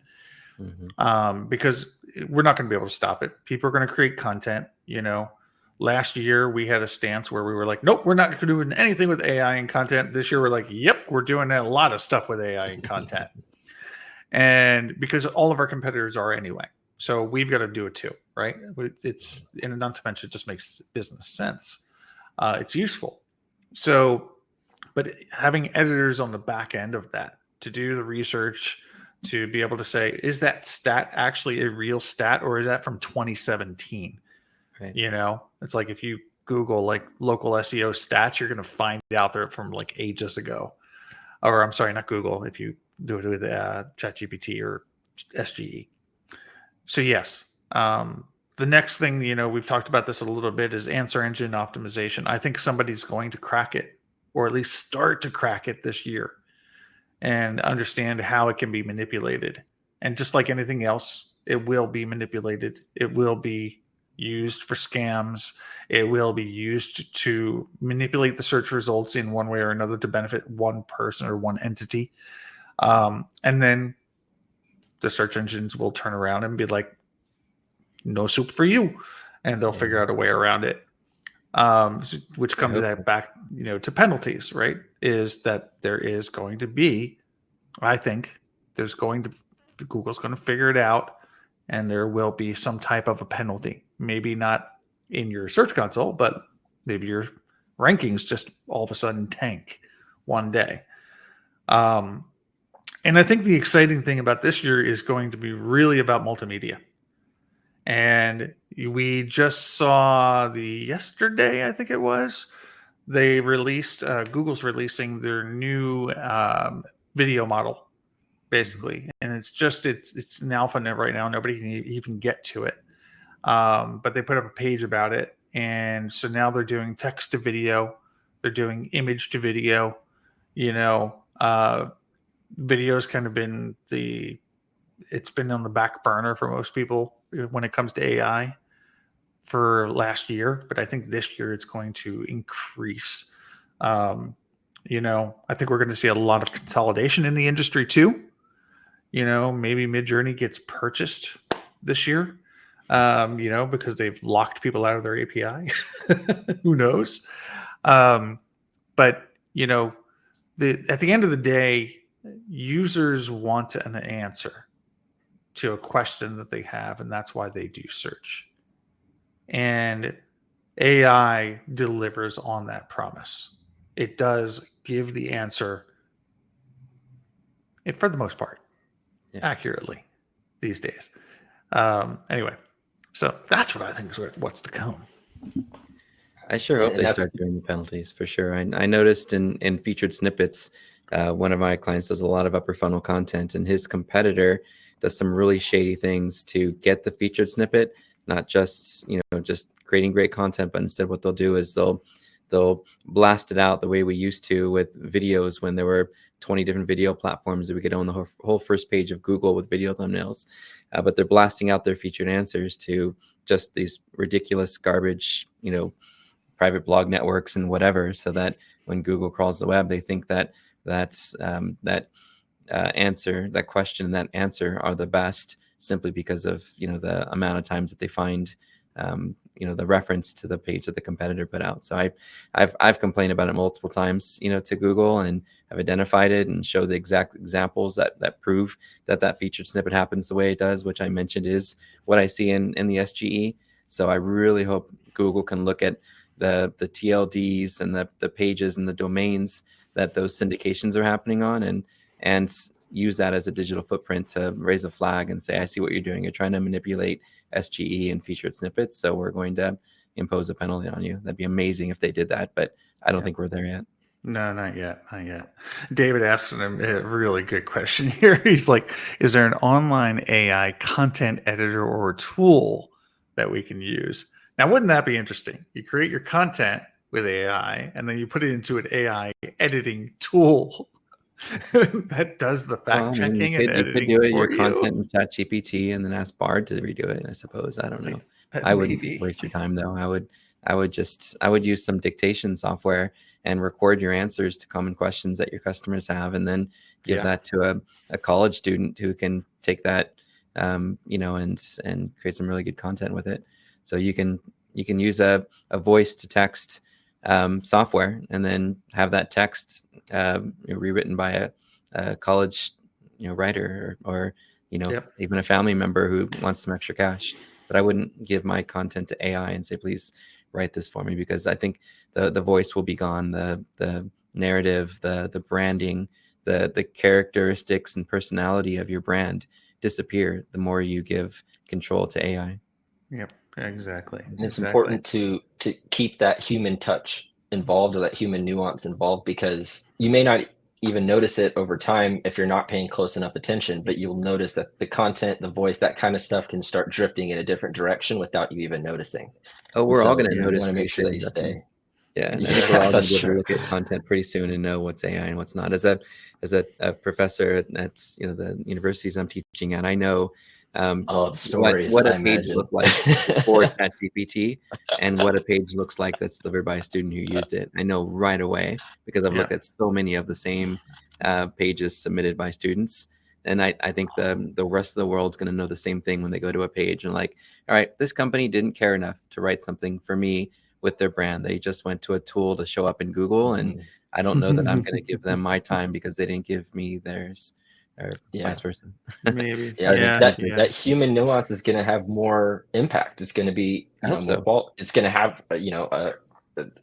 Because we're not going to be able to stop it. People are going to create content. Last year we had a stance where we were like, nope, we're not doing anything with AI and content. This year we're like, yep, we're doing a lot of stuff with AI and content. And because all of our competitors are anyway. So we've got to do it too, right? It's, and not to mention, it just makes business sense. It's useful. So, but having editors on the back end of that to do the research, to be able to say, is that stat actually a real stat, or is that from 2017? Right. It's like if you Google like local SEO stats, you're going to find out they're from like ages ago. Or I'm sorry, not Google. If you do it with ChatGPT or SGE. So yes, the next thing, we've talked about this a little bit, is answer engine optimization. I think somebody's going to crack it, or at least start to crack it this year, and understand how it can be manipulated. And just like anything else, it will be manipulated. It will be used for scams. It will be used to manipulate the search results in one way or another to benefit one person or one entity. And then the search engines will turn around and be like, no soup for you. And they'll figure out a way around it. Which comes back, to penalties, right? Is that there is going to be, I think Google's going to figure it out, and there will be some type of a penalty. Maybe not in your search console, but maybe your rankings just all of a sudden tank one day. And I think the exciting thing about this year is going to be really about multimedia. And we just saw yesterday, I think it was, they released, Google's releasing their new video model, basically. And it's an alpha right now. Nobody can even get to it. But they put up a page about it. And so now they're doing text to video. They're doing image to video. Video's kind of been it's been on the back burner for most people when it comes to AI for last year, but I think this year it's going to increase. I think we're going to see a lot of consolidation in the industry too. Maybe Midjourney gets purchased this year, because they've locked people out of their API. Who knows? But at the end of the day, users want an answer to a question that they have, and that's why they do search. And AI delivers on that promise. It does give the answer, for the most part, accurately these days. Anyway, so that's what I think is what's to come. I sure hope they start doing the penalties, for sure. I noticed in featured snippets, one of my clients does a lot of upper funnel content, and his competitor does some really shady things to get the featured snippet, not just just creating great content, but instead what they'll do is they'll blast it out the way we used to with videos when there were 20 different video platforms that we could own the whole first page of Google with video thumbnails. But they're blasting out their featured answers to just these ridiculous garbage, private blog networks and whatever, so that when Google crawls the web, they think that that's that answer, that question, and that answer are the best, simply because of the amount of times that they find the reference to the page that the competitor put out. So I've complained about it multiple times to Google, and have identified it and show the exact examples that prove that featured snippet happens the way it does, which I mentioned is what I see in the SGE. So I really hope Google can look at the TLDs and the pages and the domains that those syndications are happening on, and use that as a digital footprint to raise a flag and say, I see what you're doing. You're trying to manipulate SGE and featured snippets, so we're going to impose a penalty on you. That'd be amazing if they did that, but I don't think we're there yet. No, not yet. Not yet. David asked him a really good question here. He's like, is there an online AI content editor or a tool that we can use? Now, wouldn't that be interesting? You create your content with AI, and then you put it into an AI editing tool that does the fact checking and editing. You could do your content in ChatGPT and then ask Bard to redo it, I suppose. I don't know. I wouldn't waste your time though. I would use some dictation software and record your answers to common questions that your customers have, and then give that to a college student who can take that and create some really good content with it. So you can use a voice to text software, and then have that text rewritten by a college writer, or even a family member who wants some extra cash. But I wouldn't give my content to AI and say, please write this for me, because I think the voice will be gone, the narrative, the branding, the characteristics and personality of your brand disappear the more you give control to AI. Yep, exactly. And it's important to keep that human touch involved, or that human nuance involved, because you may not even notice it over time if you're not paying close enough attention, but you'll notice that the content, the voice, that kind of stuff can start drifting in a different direction without you even noticing. Oh, we're all going to notice. You want to make sure that you stay. Yeah, I think we're all going to be able to look at content pretty soon and know what's AI and what's not. As a professor at the universities I'm teaching at, I know the stories, what a page looked like for ChatGPT and what a page looks like that's delivered by a student who used it. I know right away, because I've looked at so many of the same pages submitted by students. And I think the rest of the world's going to know the same thing when they go to a page and like, all right, this company didn't care enough to write something for me with their brand. They just went to a tool to show up in Google, and I don't know that I'm going to give them my time because they didn't give me theirs, or vice versa. Maybe. That human nuance is going to have more impact. It's going to be it's going to have a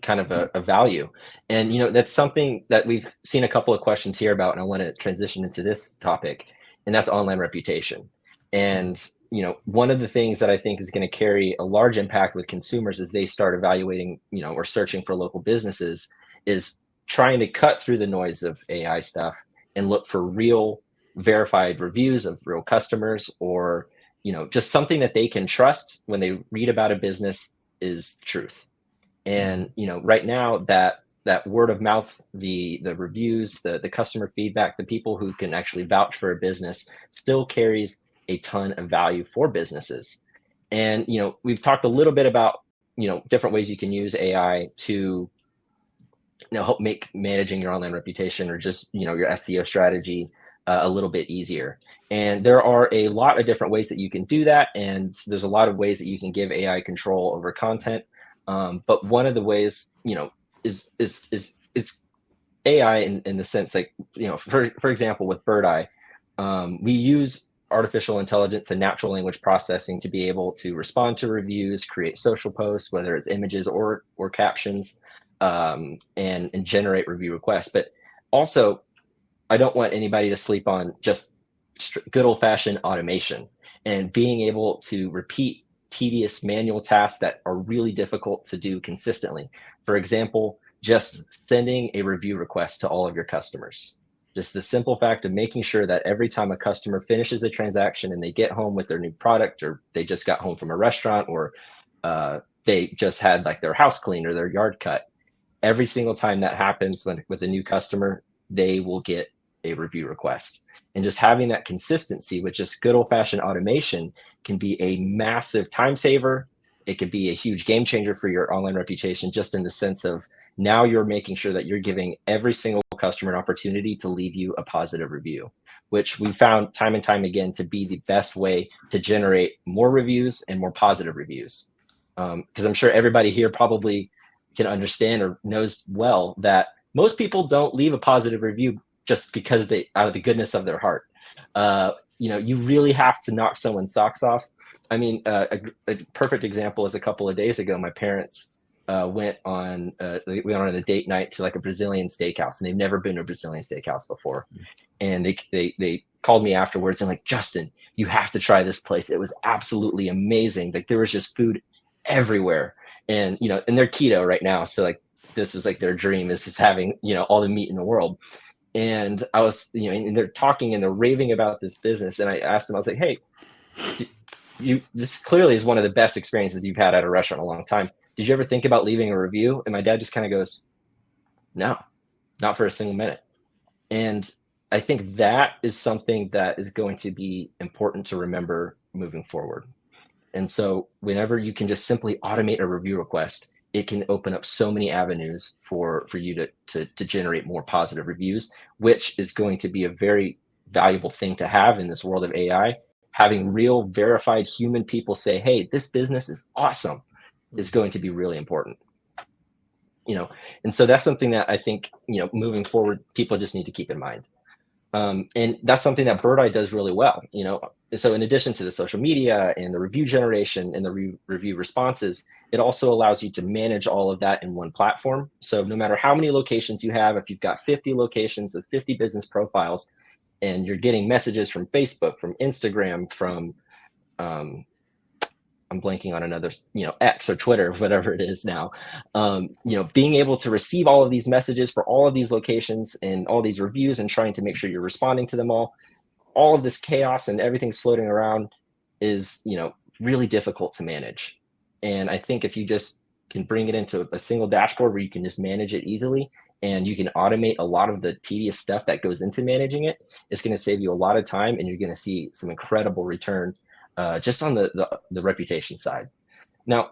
kind of a value. And that's something that we've seen a couple of questions here about, and I want to transition into this topic, and that's online reputation. And one of the things that I think is going to carry a large impact with consumers as they start evaluating or searching for local businesses is trying to cut through the noise of AI stuff and look for real verified reviews of real customers, or just something that they can trust when they read about a business is truth. And right now that word of mouth, the reviews, the customer feedback, the people who can actually vouch for a business still carries a ton of value for businesses. And we've talked a little bit about different ways you can use AI to help make managing your online reputation, or just your SEO strategy a little bit easier. And there are a lot of different ways that you can do that, and there's a lot of ways that you can give AI control over content. But one of the ways is it's AI in the sense, like for example, with Birdeye, we use artificial intelligence and natural language processing to be able to respond to reviews, create social posts, whether it's images or captions, and generate review requests. But also, I don't want anybody to sleep on just good old-fashioned automation and being able to repeat tedious manual tasks that are really difficult to do consistently. For example, just sending a review request to all of your customers. Just the simple fact of making sure that every time a customer finishes a transaction and they get home with their new product, or they just got home from a restaurant, or they just had like their house cleaned or their yard cut, every single time that happens with a new customer, they will get a review request. And just having that consistency with just good old-fashioned automation can be a massive time saver. It could be a huge game changer for your online reputation, just in the sense of now you're making sure that you're giving every single customer an opportunity to leave you a positive review, which we found time and time again to be the best way to generate more reviews and more positive reviews. Because I'm sure everybody here probably can understand or knows well that most people don't leave a positive review just because they, out of the goodness of their heart. You really have to knock someone's socks off. I mean, a perfect example is a couple of days ago, my parents went on a date night to like a Brazilian steakhouse, and they've never been to a Brazilian steakhouse before. And they called me afterwards and like, Justin, you have to try this place. It was absolutely amazing. Like there was just food everywhere, and and they're keto right now, so like this is like their dream is just having all the meat in the world. And I was and they're talking and they're raving about this business, and I asked them, I was like, hey, this clearly is one of the best experiences you've had at a restaurant in a long time. Did you ever think about leaving a review? And my dad just kind of goes, no, not for a single minute. And I think that is something that is going to be important to remember moving forward. And so whenever you can just simply automate a review request, it can open up so many avenues for you to generate more positive reviews, which is going to be a very valuable thing to have in this world of AI. Having real verified human people say, hey, this business is awesome, is going to be really important. And so that's something that I think, moving forward, people just need to keep in mind. And that's something that Birdeye does really well. So in addition to the social media and the review generation and the review responses, it also allows you to manage all of that in one platform. So no matter how many locations you have, if you've got 50 locations with 50 business profiles, and you're getting messages from Facebook, from Instagram, from I'm blanking on another, X or Twitter, whatever it is now, being able to receive all of these messages for all of these locations and all these reviews and trying to make sure you're responding to them all of this chaos and everything's floating around is, really difficult to manage. And I think if you just can bring it into a single dashboard where you can just manage it easily, and you can automate a lot of the tedious stuff that goes into managing it, it's going to save you a lot of time, and you're going to see some incredible return just on the reputation side. Now,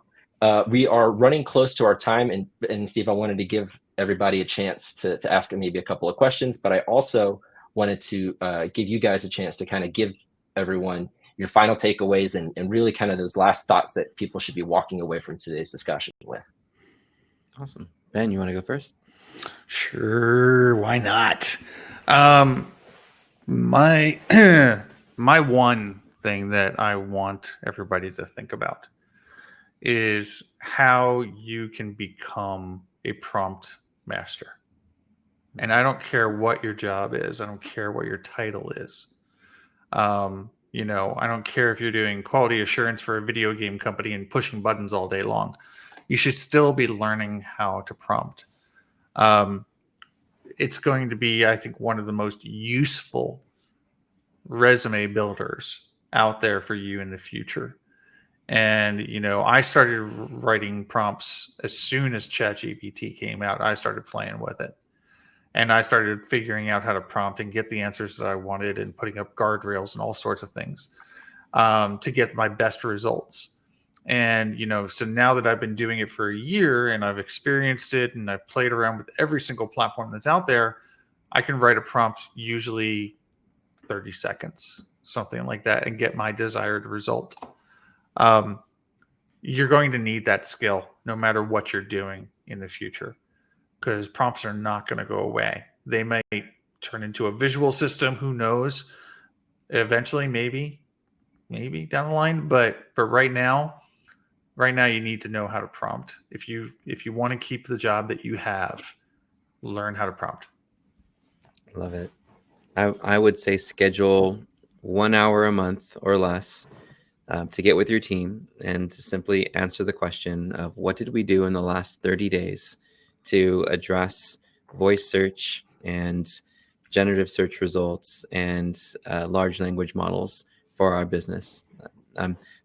we are running close to our time, and Steve, I wanted to give everybody a chance to ask maybe a couple of questions, but I also wanted to give you guys a chance to kind of give everyone your final takeaways and really kind of those last thoughts that people should be walking away from today's discussion with. Awesome. Ben, you want to go first? Sure, why not? My one thing that I want everybody to think about is how you can become a prompt master. And I don't care what your job is. I don't care what your title is. I don't care if you're doing quality assurance for a video game company and pushing buttons all day long. You should still be learning how to prompt. It's going to be, I think, one of the most useful resume builders out there for you in the future. And, I started writing prompts as soon as ChatGPT came out. I started playing with it. And I started figuring out how to prompt and get the answers that I wanted and putting up guardrails and all sorts of things to get my best results. And, so now that I've been doing it for a year and I've experienced it and I've played around with every single platform that's out there, I can write a prompt usually 30 seconds, something like that, and get my desired result. You're going to need that skill no matter what you're doing in the future, because prompts are not going to go away. They may turn into a visual system. Who knows? Eventually, maybe down the line. But right now you need to know how to prompt. If you want to keep the job that you have, learn how to prompt. Love it. I would say schedule 1 hour a month or less to get with your team and to simply answer the question of what did we do in the last 30 days to address voice search and generative search results and large language models for our business.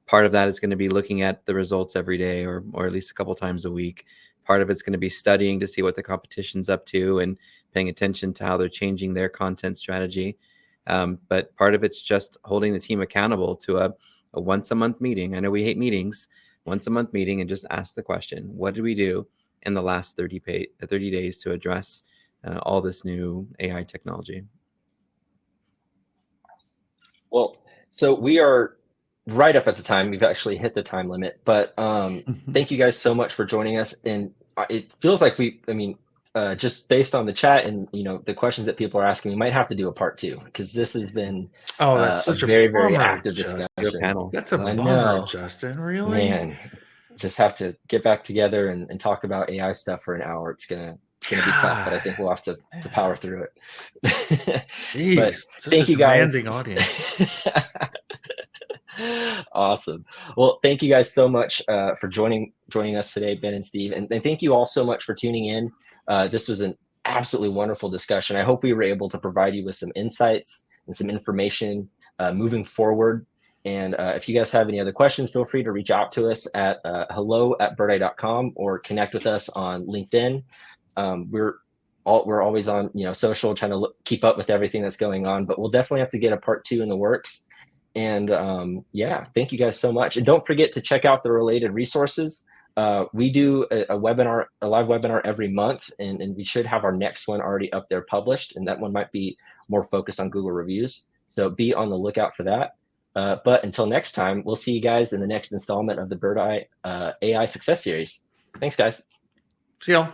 Part of that is going to be looking at the results every day or at least a couple times a week. Part of it's going to be studying to see what the competition's up to and paying attention to how they're changing their content strategy. But part of it's just holding the team accountable to a once a month meeting. I know we hate meetings. Once a month meeting, and just ask the question, what did we do in the last 30 days to address all this new AI technology. Well, so we are right up at the time. We've actually hit the time limit, but thank you guys so much for joining us. And it feels like just based on the chat and the questions that people are asking, we might have to do a part 2 because this has been that's such a very very bummer, active Justin. discussion. Panel. That's a I bummer, know. Justin. Really, man. Just have to get back together and talk about AI stuff for an hour. It's gonna be tough, but I think we'll have to power through it. Jeez, but such thank a you guys. demanding audience. Awesome. Well, thank you guys so much for joining us today, Ben and Steve, and thank you all so much for tuning in. This was an absolutely wonderful discussion. I hope we were able to provide you with some insights and some information moving forward. And if you guys have any other questions, feel free to reach out to us at hello@birdeye.com or connect with us on LinkedIn. We're always on social, trying to keep up with everything that's going on, but we'll definitely have to get a part 2 in the works. And thank you guys so much. And don't forget to check out the related resources. We do a live webinar every month, and we should have our next one already up there published, and that one might be more focused on Google reviews. So be on the lookout for that. But until next time, we'll see you guys in the next installment of the Birdeye AI Success Series. Thanks, guys. See y'all.